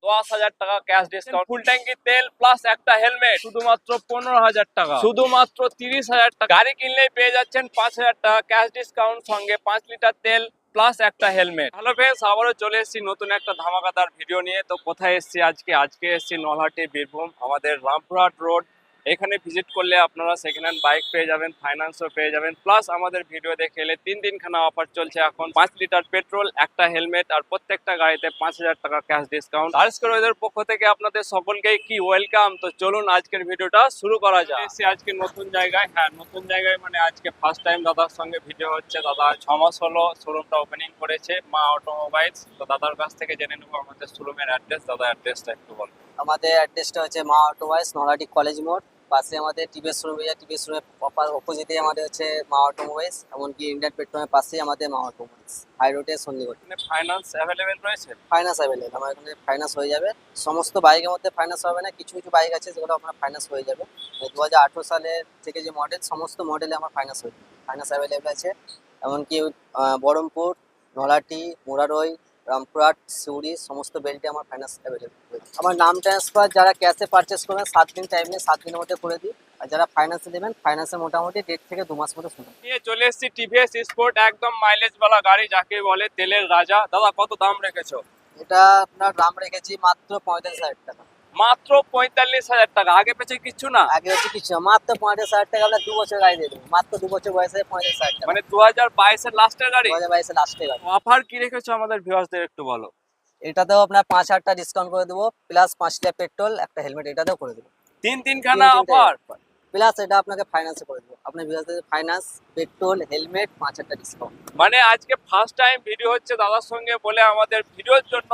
10,000 টাকা cash discount, ফুল ট্যাঙ্কি তেল প্লাস একটা হেলমেট শুধুমাত্র 15,000 টাকা, শুধুমাত্র 30,000 টাকা। গাড়ি কিনলেই পেয়ে যাচ্ছেন 5,000 টাকা ক্যাশ ডিসকাউন্ট, সঙ্গে 5 লিটার তেল প্লাস একটা হেলমেট। হ্যালো ফ্রেন্ডস, আবারও চলে এসেছি নতুন একটা ধামাকাদার ভিডিও নিয়ে। তো কোথায় এসেছি আজকে এসেছি নলহাটি বীরভূম, আমাদের রামপুরহাট রোড। এখানে ভিজিট করলে আপনারা সেকেন্ড হ্যান্ড বাইক পেয়ে যাবেন, ফাইন্যান্সও পেয়ে যাবেন, প্লাস আমাদের ভিডিও দেখে এলে 3 দিনখানা অফার চলছে এখন। 5 লিটার পেট্রোল, একটা হেলমেট, আর প্রত্যেকটা গাড়িতে 5,000 টাকা ক্যাশ ডিসকাউন্ট। আজকের ওদের পক্ষ থেকে আপনাদের সকলকেই কি ওয়েলকাম। তো চলুন আজকের ভিডিওটা শুরু করা যাক। এসেছি আজকে নতুন জায়গায়, হ্যাঁ নতুন জায়গায় মানে আজকে ফার্স্ট টাইম দাদার সঙ্গে ভিডিও হচ্ছে। দাদা 6 মাস হলো শোরুমটা ওপেনিং করেছে, মা অটোমোবাইলস। তো দাদার কাছ থেকে জেনে নেবো আমাদের শোরুমের অ্যাড্রেস। দাদা অ্যাড্রেসটা একটু বলুন। আমাদের অ্যাড্রেসটা হচ্ছে মা অটোমোবাইলস, নলহাটি কলেজ মোড় পাশে আমাদের টিভিএস শোরুম। টিভিএস শোরুমের অপোজিটে আমাদের হচ্ছে মা অটোমোবাইলস, এমনকি ইন্ডিয়ান পেট্রোলের পাশেই আমাদের মা অটোমোবাইলস, হাই রোডে সন্নিকট। ফাইন্যান্স অ্যাভেলেবেল রয়েছে? ফাইন্যান্স অ্যাভেলেবল, আমার এখানে ফাইন্যান্স হয়ে যাবে। সমস্ত বাইকের মধ্যে ফাইন্যান্স হবে না, কিছু কিছু বাইক আছে যেগুলো আপনার ফাইন্যান্স হয়ে যাবে। 2018 সালের থেকে যে মডেল, সমস্ত মডেলে আমার ফাইন্যান্স হয়ে যাবে, ফাইন্যান্স অ্যাভেলেবল আছে। এমনকি বহরমপুর, নলহাটি, মুরারই, রামপুরহাট, সিউড়ি সমস্ত বেল্টে আমার ফাইন্যান্স অ্যাভেলেবল। আমার নাম ট্রান্সফার যারা ক্যাশে পারচেস করবেন 7 দিন টাইম নিয়ে 7 দিনের মধ্যে করে দিই, আর যারা ফাইন্যান্সে দেবেন ফাইন্যান্সে মোটামুটি 1.5 থেকে 2 মাস মতো সময়। নিয়ে চলে এসেছি টিভিএস স্পোর্ট, একদম মাইলেজ वाला গাড়ি, যাকে বলে তেলের রাজা। দাদা কত দাম রেখেছো? এটা আপনার দাম রেখেছি মাত্র 45,000 টাকা। মাত্র 45,000 টাকা, আগে পেছে কিচ্ছু না? আগে হচ্ছে কিছু না, মাত্র 45,000 টাকা আপনার 2 বছর গাড়ি দিয়ে দেবো, মাত্র 2 বছর বয়সে 45,000 টাকা। মানে 2022 এর লাস্টের গাড়ি? 2022 লাস্টে গাড়ি। অফার কি রেখেছো আমাদের ভিউয়ার্সদের একটু বলো। এটাতেও আপনার 5,000 টাকা ডিসকাউন্ট করে দেবো, প্লাস 5 লিটার পেট্রোল, একটা হেলমেট এটাতেও করে দেবো। তিনখানা অফার, প্লাস এটা আপনাকে ফাইন্যান্সে করে দেবো, আপনার ভিউয়ারদের ফাইন্যান্স, পেট্রোল, হেলমেট, 5,000 টাকা ডিসকাউন্ট। মানে আজকে ফার্স্ট টাইম ভিডিও হচ্ছে দাদার সঙ্গে বলে আমাদের ভিডিওর জন্য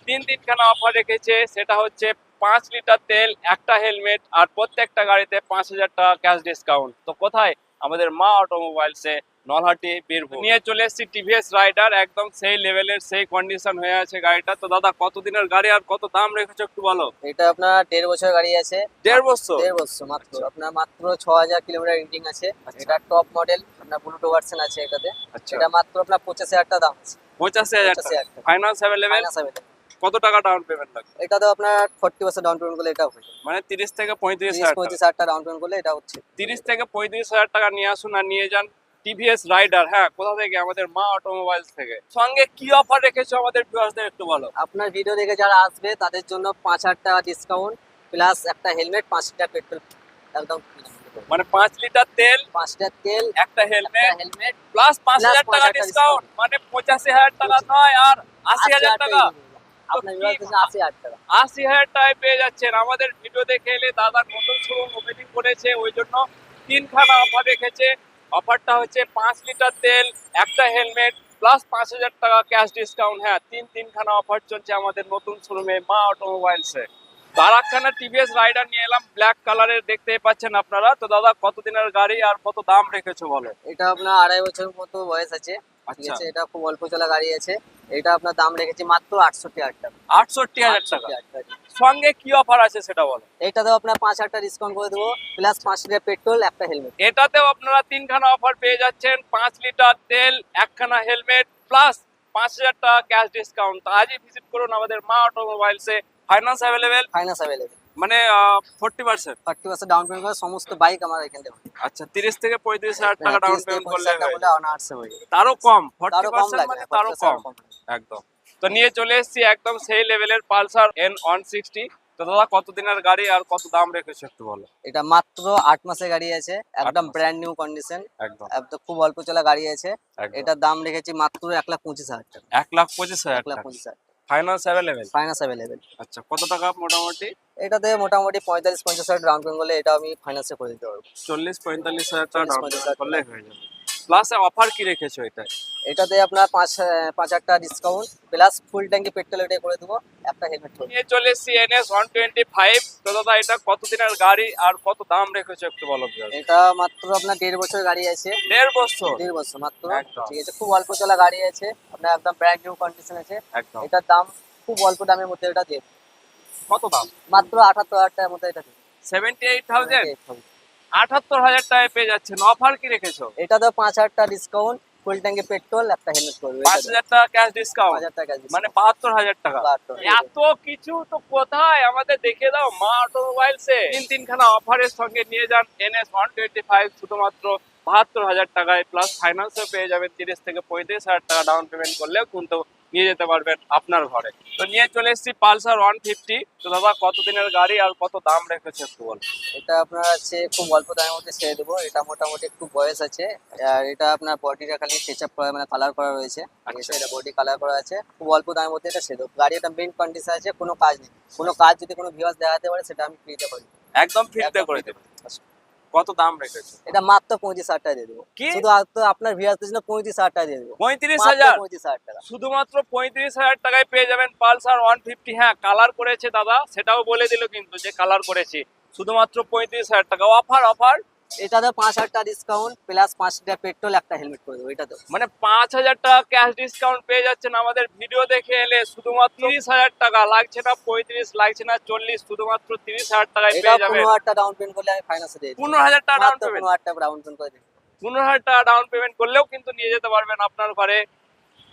তিনখানা অফার রেখেছে। সেটা হচ্ছে 5 লিটার তেল, একটা হেলমেট, আর প্রত্যেকটা গাড়িতে 5,000 টাকা ক্যাশ ডিসকাউন্ট। তো কোথায়? আমাদের মা অটোমোবাইলসে, নলহাটি বীরভূম। নিয়ে চলে এসেছি টিভিএস রাইডার, একদম সেই লেভেলের সেই কন্ডিশন হয়ে আছে গাড়িটা। তো দাদা কতদিনের গাড়ি আর কত দাম রেখেছো একটু বলো। এটা আপনার 1.5 বছর গাড়ি আছে। 1.5 বছর? 1.5 বছর মাত্র। আপনার মাত্র 6,000 কিলোমিটার রেটিং আছে। এটা টপ মডেল, আপনার ব্লুটুথ ভার্সন আছে এটাতে। এটা মাত্র আপনার 85,000 টাকা দাম আছে। 85,000 টাকা। Finance available? Finance available. কত টাকা ডাউন পেমেন্ট লাগবে? এটা তো আপনার 40% ডাউন পেমেন্ট করলে এটা হয়ে যাবে। মানে 30 থেকে 35,000 টাকা। 35,000 টাকা ডাউন পেমেন্ট করলে এটা হচ্ছে। 30 থেকে 35,000 টাকা নিয়ে আসুন আর নিয়ে যান টিভিএস রাইডার। হ্যাঁ, কোথা থেকে? আমাদের মা অটোমোবাইলস থেকে। সঙ্গে কি অফার রেখেছো আমাদের ভিউয়ার্সদের একটু বলো। আপনার ভিডিও দেখে যারা আসবে তাদের জন্য 5,000 টাকা ডিসকাউন্ট, প্লাস একটা হেলমেট, 5 লিটার পেট্রোল একদম free। মানে 5 লিটার তেল, 5 লিটার তেল, একটা হেলমেট, হেলমেট, প্লাস 5,000 টাকা ডিসকাউন্ট। মানে 85,000 টাকা নয় আর 80,000 টাকা। আপনার ভিউয়ারদের জন্য 80,000 টাকা। 80,000 টাকায় পেয়ে যাচ্ছেন। আমাদের ভিডিও দেখে এলে দাদার নতুন শোরুম ওপেনিং করেছে, ওই জন্য তিনখানা অফার রেখেছে। অফারটা হচ্ছে 5 লিটার তেল, একটা হেলমেট, প্লাস 5,000 টাকা ক্যাশ ডিসকাউন্ট। হ্যাঁ, তিনখানা অফার চলছে আমাদের নতুন শোরুমে মা অটোমোবাইলসে। তো আর একখানা টিভিএস রাইডার নিয়ে এলাম, ব্ল্যাক কালারের, দেখতেই পাচ্ছেন আপনারা। তো দাদা কতদিনের গাড়ি আর কত দাম রেখেছো বলো। এটা আপনার 2.5 বছর মতো বয়স আছে, ঠিক আছে। এটা খুব অল্প চলা গাড়ি আছে। এটা আপনার দাম রেখেছি মাত্র 68,000 টাকা। 68,000 টাকা। সঙ্গে কি অফার আছে সেটা বলো। এটাতেও আপনার 5,000 টাকা ডিসকাউন্ট করে দেবো, প্লাস 5 লিটার পেট্রোল, একটা হেলমেট। এটাতেও আপনারা তিনখানা অফার পেয়ে যাচ্ছেন, 5 লিটার তেল, একখানা হেলমেট, প্লাস 5,000 টাকা ক্যাশ ডিসকাউন্ট। তো আজই ভিজিট করুন আমাদের মা অটোমোবাইলসে। Finance available? Finance available. মানে 40%? 40% ডাউন পেমেন্ট করে সমস্ত বাইক আমার এখানে দেবো। আচ্ছা, 30 থেকে 35,000 টাকা ডাউন পেমেন্ট করলে অনার্সে হয়ে যাবে। তারও কম? তারও কম 40% লাগে, মানে তারও কম একদম। তো নিয়ে চলে এসেছি একদম সেই লেভেলের পালসার N160। তো দাদা কতদিনের গাড়ি আর কত দাম রেখেছো একটু বলো। এটা মাত্র 8 মাসের গাড়ি আছে, একদম মাস। ব্র্যান্ড নিউ কন্ডিশন, একদম একদম খুব অল্প চলা গাড়ি আছে। এটার দাম রেখেছি মাত্র 1,25,000 টাকা। 1,25,000 টাকা। 1,25,000। Finance available? Finance available. আচ্ছা, কত টাকা মোটামুটি? এটাতে মোটামুটি 45-50,000 ডাউন পেমেন্ট করলে এটা আমি ফাইন্যান্সে করে দিতে পারবো। 40-45,000 টাকা ডাউন 40-45,000 পেমেন্ট করলে হয়ে যাবে। প্লাস অফার কি রেখেছো এটা? এটাতে আপনার 5,000 টাকা ডিসকাউন্ট, প্লাস ফুল ট্যাঙ্কি পেট্রোল এটা করে দেবো, একটা হেলমেট করে নিয়ে চলে এসেছি NS125। তো দাদা এটা কতদিনের গাড়ি আর কত দাম রেখেছো একটু বলো। এটা মাত্র আপনার 1.5 বছর গাড়ি আছে। 1.5 বছর? 1.5 বছর মাত্র, একদম। ঠিক আছে। খুব অল্প চলা গাড়ি আছে, আপনার একদম ব্র্যান্ড নিউ কন্ডিশন আছে। একদম। এটার দাম খুব অল্প দামের মধ্যে এটা দিয়ে কত দাম? মাত্র 78,000 টাকার মধ্যে এটা দিয়ে 78,000? 78,000 টাকায় পেয়ে যাচ্ছেন। অফার কি রেখেছো? এটা তো 5,000 টাকা ডিসকাউন্ট, ফুল ট্যাঙ্কি পেট্রোল, একটা হেলমেট করবে। 5,000 টাকা ক্যাশ ডিসকাউন্ট, 5,000 টাকা মানে 72,000 টাকা। 72,000 এত কিছু তো কোথায় আমাদের দেখে দাও মা অটোমোবাইলসে। তিনখানা অফারের সঙ্গে নিয়ে যান NS 125 শুধুমাত্র 72,000 টাকায়, প্লাস ফাইন্যান্সও পেয়ে যাবেন 30 থেকে 35,000 টাকা ডাউন পেমেন্ট করলেও কিন্তু নিয়ে যেতে পারবেন আপনার ঘরে। তো নিয়ে চলে এসেছি পালসার 150। তো দাদা কত দিনের গাড়ি আর কত দাম রেখেছে একটু বল। এটা আপনার আছে খুব অল্প দামের মধ্যে ছেড়ে দেবো। এটা মোটামুটি একটু বয়স আছে, আর এটা আপনার বডিটা খালি টাচ করা, মানে কালার করা রয়েছে। ঠিক আছে, এটা বডি কালার করা আছে, খুব অল্প দামের মধ্যে এটা ছেড়ে দেবো। গাড়ি এটা মেইন কন্ডিশন আছে, কোনো কাজ নেই। কোনো কাজ যদি কোনো ভিউয়ার্স দেখাতে পারে সেটা আমি ফ্রিতে করি, একদম ফ্রিতে করে দেবেন। কত দাম রেখেছে? এটা মাত্র 35,000 টাকা দিয়ে দেবো। কি? শুধু আপনার ভিউয়ার্সদের জন্য 35,000 টাকা দিয়ে দেবো। 35,000? 35,000 টাকা শুধুমাত্র 35,000 টাকায় পেয়ে যাবেন পালসার 150। হ্যাঁ, কালার করেছে দাদা, সেটাও বলে দিল কিন্তু যে কালার করেছি। শুধুমাত্র 35,000 টাকা। অফার অফার এটাতে 5,000 টাকা ডিসকাউন্ট প্লাস 5 লিটার পেট্রোল, একটা হেলমেট করে দেবো। এটা তো মানে 5,000 টাকা ক্যাশ ডিসকাউন্ট পেয়ে যাচ্ছেন আমাদের ভিডিও দেখে এলে। শুধুমাত্র 30,000 টাকা, লাগছে না 35, লাগছে না 40, শুধুমাত্র 30,000 টাকায় এটা পেয়ে যাবেন। 15,000 টাকা ডাউন পেমেন্ট করলে আমি ফাইন্যান্সে দিয়ে দিই। 15,000 টাকা ডাউন পেমেন্ট? 15,000 টাকা ডাউন পেমেন্ট করে দিই। 15,000 টাকা ডাউন পেমেন্ট করলেও কিন্তু নিয়ে যেতে পারবেন আপনার ঘরে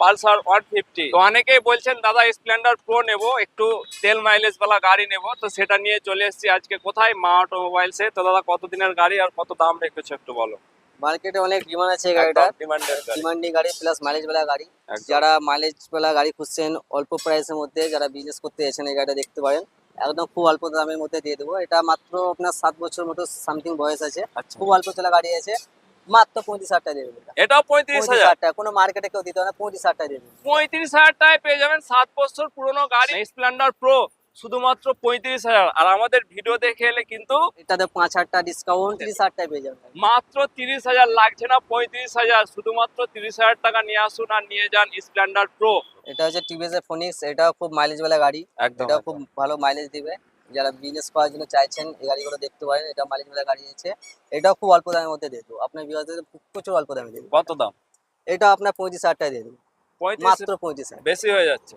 পালসার 150। তো অনেকেই বলছেন দাদা স্প্লেন্ডার প্রো নেবো, একটু তেল মাইলেজ वाला গাড়ি নেবো, তো সেটা নিয়ে চলে এসেছি আজকে কোথায়, মা অটোমোবাইলসে। তো দাদা কত দিনের গাড়ি আর কত দাম রেখেছো একটু বলো। মার্কেটে অনেক ডিমান্ড আছে এই গাড়িটার, ডিমান্ডেড গাড়ি। ডিমান্ডিং গাড়ি প্লাস মাইলেজ वाला গাড়ি। একদম। যারা মাইলেজ वाला গাড়ি খুঁজছেন অল্প প্রাইসের মধ্যে, যারা বিজনেস করতে এসেছেন, এই গাড়িটা দেখতে পারেন। একদম খুব অল্প দামের মধ্যে দিয়ে দেবো। এটা মাত্র আপনার 7 বছর মতো সামথিং বয়স আছে, আচ্ছা, খুব অল্প চলা গাড়ি আছে। মাত্র 35,000 টাকা দিয়ে দেবো। এটাও 35,000? 35,000 টাকা, কোনো মার্কেটে কেউ দিতে হবে না, 35,000 টাকা দিয়ে দেবো। 35,000 টাকায় পেয়ে যাবেন 7 বছর পুরনো গাড়ি স্প্লেন্ডার প্রো, শুধুমাত্র 35,000। আর আমাদের ভিডিও দেখে এলে কিন্তু এটাতে 5,000 টাকা ডিসকাউন্ট, 30,000 টাকা পেয়ে যাবেন। মাত্র 30,000, লাগছে না 35,000, শুধুমাত্র 30,000 টাকা নিয়ে আসুন আর নিয়ে যান স্প্লেন্ডার প্রো। এটা হচ্ছে টিভিএস এর ফোনিক্স, এটাও খুব মাইলেজ वाला গাড়ি। একদম এটাও খুব ভালো মাইলেজ দিবে। যারা বিজনেস করার জন্য চাইছেন এই গাড়িগুলো দেখতে পারেন। এটা মাইলেজ वाला গাড়ি আছে। এটাও খুব অল্প দামের মধ্যে দিয়ে দেবো আপনার ভিউয়ারদের, প্রচুর অল্প দামে দিয়ে দেবো। কত দাম? এটা আপনার 35,000 টাকা দিয়ে দেবো, 35? মাত্র 35,000। বেশি হয়ে যাচ্ছে।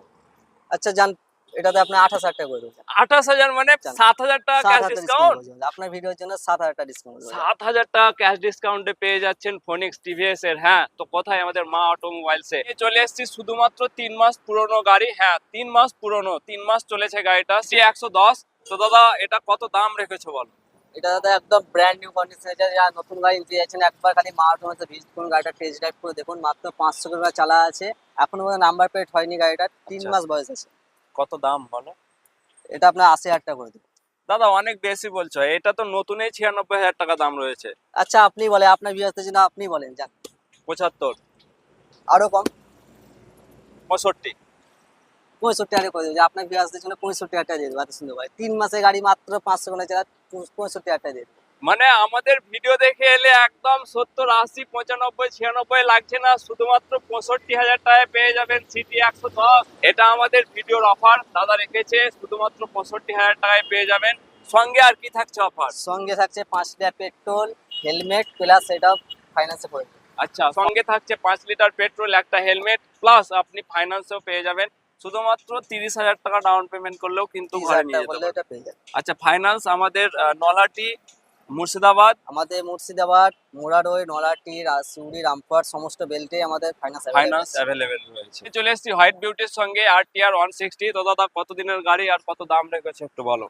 আচ্ছা যান, এটাতে আপনার 28,000 টাকা করে দেবো। 28,000 মানে 7,000 টাকা ক্যাশ 7,000 ডিসকাউন্ট। আপনার ভিডিওর জন্য 7,000 টাকা ডিসকাউন্ট। 7,000 টাকা ক্যাশ ডিসকাউন্টে পেয়ে যাচ্ছেন ফোনিক্স টিভিএস এর। হ্যাঁ, তো কোথায়, আমাদের মা অটোমোবাইলসে চলে এসেছি। শুধুমাত্র 3 মাস পুরনো গাড়ি। হ্যাঁ, 3 মাস পুরনো, 3 মাস চলেছে গাড়িটা, C110। তো দাদা এটা কত দাম রেখেছো বলো। এটা দাদা একদম ব্র্যান্ড নিউ কন্ডিশন আছে। যারা নতুন গাড়ি নিতে যাচ্ছেন একবার খালি মা অটোমোবাইলসে ভিজিট করুন, গাড়িটা টেস্ট ড্রাইভ করে দেখুন। মাত্র 500 কিলোমিটার চালা আছে, এখনো পর্যন্ত নাম্বার প্লেট হয়নি গাড়িটার, 3 আচ্ছা। মাস বয়স আছে। কত দাম বলো। এটা আপনার 80,000 টাকা করে দেবো। দাদা অনেক বেশি বলছো, এটা তো নতুনই 96,000 টাকা দাম রয়েছে। আচ্ছা আপনি বলেন, আপনার ভিউয়ারদের জন্য আপনি বলেন, যান 75, আরো কম, 65। 65 টাকা করে দেবো। যে আপনার ভিউয়ারদের জন্য 65,000 টাকা দিয়ে দেবো। এত সুন্দর ভাই, 3 মাসের গাড়ি মাত্র 500 কিলোমিটার চালা, 65,000 টাকা দিয়ে দেবো। মানে আমাদের ভিডিও দেখে এলে একদম 70, 80, 95, 96 লাগছে না, শুধুমাত্র 65,000 টাকায় পেয়ে যাবেন CT110। এটা আমাদের ভিডিওর অফার দাদা রেখেছে, শুধুমাত্র 65,000 টাকায় পেয়ে যাবেন। সঙ্গে আর কি থাকছে অফার? সঙ্গে থাকছে 5 লিটার পেট্রোল, হেলমেট প্লাস এটা ফাইন্যান্সে করে দেবো। আচ্ছা, সঙ্গে থাকছে 5 লিটার পেট্রোল, একটা হেলমেট, প্লাস আপনি ফাইন্যান্সেও পেয়ে যাবেন। শুধুমাত্র 30,000 টাকা ডাউন পেমেন্ট করলেও কিন্তু ঘরে 30,000 নিয়ে টাকা যেতে বললে পারবেন। এটা পেয়ে যাবে। আচ্ছা, ফাইন্যান্স আমাদের নলহাটি, মুর্শিদাবাদ, আমাদের মুর্শিদাবাদ, মুরারই, নলাটি, সিউড়ি, রামপুরহাট সমস্ত বেল্টে আমাদের ফাইন্যান্স অ্যাভেলেবেল রয়েছে। চলে এসেছি হোয়াইট বিউটির সঙ্গে RTR 160। তো দাদা কত দিনের গাড়ি আর কত দাম রেখেছে একটু বলো।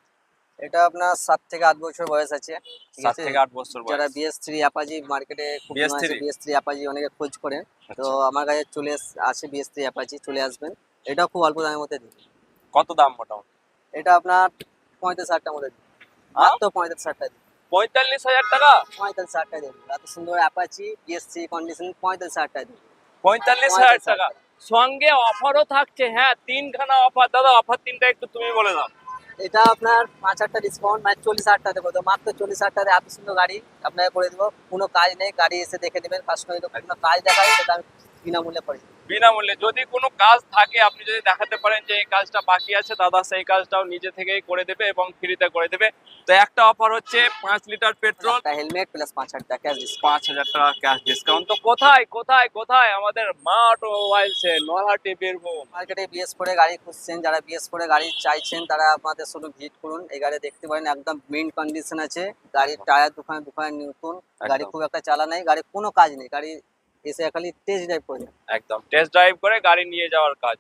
এটা আপনার 7 থেকে 8 বছর বয়স আছে। ঠিক 7 আছে, থেকে 8 বছর বয়স। যারা BS3 অ্যাপাজি মার্কেটে খুব ডিমান্ড আছে, BS3? BS3 অ্যাপাজি অনেকে খোঁজ করেন। তো আচ্ছা, আমার কাছে চলে আছে BS3 অ্যাপাজি, চলে আসবেন। এটাও খুব অল্প দামের মধ্যে দিই। কত দাম মোটামুটি? এটা আপনার 35,000 টাকার মধ্যে দিই, হ্যাঁ? মাত্র 35,000 টাকা দিই। 45,000 টাকা? 45,000 টাকা দিই। এত সুন্দর অ্যাপাচি BS3 কন্ডিশন 45,000 টাকা দিই। 45,000 টাকা সঙ্গে অফারও থাকছে। হ্যাঁ, 3খানা অফার। দাদা অফার 3টা একটু তুমি বলে দাও। এটা আপনার 5,000 টাকা ডিসকাউন্ট, মানে 40,000 টাকা করে দেবো। মাত্র 40,000 টাকা এত সুন্দর গাড়ি আপনাকে করে দেবো। কোনো কাজ নেই, গাড়ি এসে দেখে নেবেন। কাস্টমার যদি কোনো কাজ দেখায় সেটা আমি বিনামূল্যে করে দেবো। বিনামূল্যে? যদি কোনো কাজ থাকে, আপনি যদি দেখাতে পারেন যে এই কাজটা বাকি আছে, দাদা সেই কাজটাও নিজে থেকেই করে দেবে এবং ফ্রিতে করে দেবে। তো একটা অফার হচ্ছে 5 লিটার পেট্রোল, একটা হেলমেট প্লাস 5,000 টাকা ক্যাশ ডিসকাউন্ট। 5,000 টাকা ক্যাশ ডিসকাউন্ট। তো কোথায় কোথায় কোথায়? আমাদের মা অটোমোবাইলসে, নলহাটি, বীরভূম। মার্কেটে BS4 গাড়ি খুঁজছেন, যারা BS4 গাড়ি চাইছেন তারা আমাদের শুধু ভিজিট করুন। এই গাড়ি দেখতে পারেন, একদম মেইন কন্ডিশন আছে। গাড়ির টায়ার দুখানে দুখানে নতুন, গাড়ি একদম। খুব একটা চালা নেই, গাড়ি কোনো কাজ নেই, গাড়ি এসে খালি টেস্ট ড্রাইভ করে যান। একদম টেস্ট ড্রাইভ করে গাড়ি নিয়ে যাওয়ার কাজ।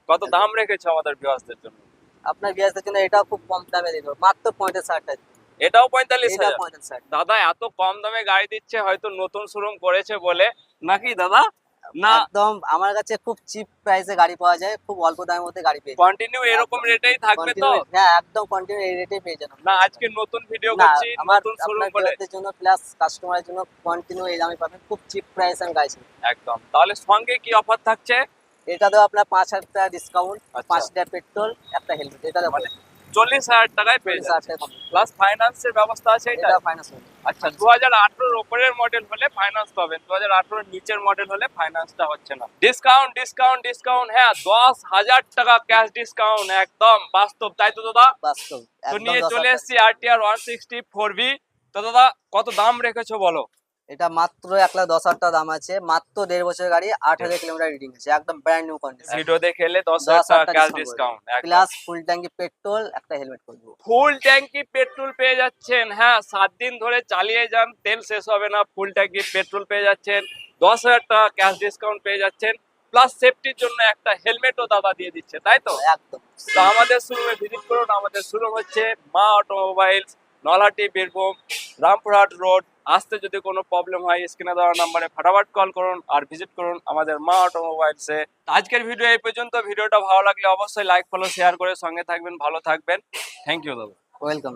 কত দাম রেখেছে আমাদের ভিউয়ার্সদের জন্য? আপনার বিয়াসের জন্য এটাও খুব কম দামে দিল, মাত্র 35,000 টাকা। এটাও এটা 45,000। 35,000। দাদা এত কম দামে গাড়ি দিচ্ছে হয়তো নতুন শোরুম করেছে বলে, নাকি দাদা? না, একদম আমার কাছে খুব চিপ প্রাইসে গাড়ি পাওয়া যায়, খুব অল্প দামের মধ্যে গাড়ি পেয়ে যাবেন। কন্টিনিউ এরকম রেটেই থাকবে তো? হ্যাঁ একদম কন্টিনিউ এই রেটে পেয়ে যাবেন। না আজকে নতুন ভিডিও না, করছি, আমার নতুন শোরুম আপনার বলে। ভিউয়ারদের জন্য প্লাস কাস্টমারের জন্য কন্টিনিউ এই দামে পাবেন, খুব চিপ প্রাইস আমি গাইছি। একদম। তাহলে সঙ্গে কি অফার থাকছে? এটা তো আপনার 5,000 টাকা ডিসকাউন্ট, আচ্ছা। 5 লিটার পেট্রোল, একটা হেলমেট, এটা মানে 40,000 টাকায় পেয়ে 40,000 যাচ্ছে। টাকা কম। প্লাস ফাইন্যান্সের ব্যবস্থা আছে এটা? এটা ফাইনান্স হবে। আচ্ছা 2018 উপরের মডেল হলে ফাইন্যান্স পাবেন, 2018 নিচের মডেল হলে ফাইন্যান্সটা হচ্ছে না। ডিসকাউন্ট ডিসকাউন্ট ডিসকাউন্ট, হ্যাঁ 10,000 টাকা ক্যাশ ডিসকাউন্ট, একদম বাস্তব, তাই তো দাদা? বাস্তব তো একদম নিয়ে 10,000 চলে টাকা। এসেছি RTR 160 4V। তো দাদা কত দাম রেখেছো বলো? এটা মাত্র 1,10,000 টাকা দাম আছে, মাত্র 1.5 বছরের গাড়ি, 8,000 কিলোমিটার রিডিং আছে, একদম ব্র্যান্ড নিউ কন্ডিশন। ভিডিও দেখে এলে 10,000 টাকা ক্যাশ ডিসকাউন্ট, প্লাস ফুল ট্যাঙ্কি পেট্রোল, একটা হেলমেট করে দেবো। ফুল ট্যাঙ্কি পেট্রোল পেয়ে যাচ্ছেন। হ্যাঁ 7 দিন ধরে চালিয়ে যান, তেল শেষ হবে না, ফুল ট্যাঙ্কি পেট্রোল পেয়ে যাচ্ছেন, 10,000 টাকা ক্যাশ ডিসকাউন্ট পেয়ে যাচ্ছেন, প্লাস সেফটির জন্য একটা হেলমেটও দাদা দিয়ে দিচ্ছে, তাই তো? একদম। তো আমাদের শোরুমে ভিজিট করুন। আমাদের শোরুম হচ্ছে মা অটোমোবাইলস, নলহাটি, বীরভূম, রামপুরহাট রোড। আসতে যদি কোনো প্রবলেম হয় স্ক্রিনে দেওয়া নাম্বারে ফটাফট কল করুন আর ভিজিট করুন আমাদের মা অটোমোবাইলসে। আজকের ভিডিও এই পর্যন্ত। ভিডিওটা ভালো লাগলে অবশ্যই লাইক ফলো শেয়ার করে সঙ্গে থাকবেন, ভালো থাকবেন। থ্যাংক ইউ দাদা। ওয়েলকাম।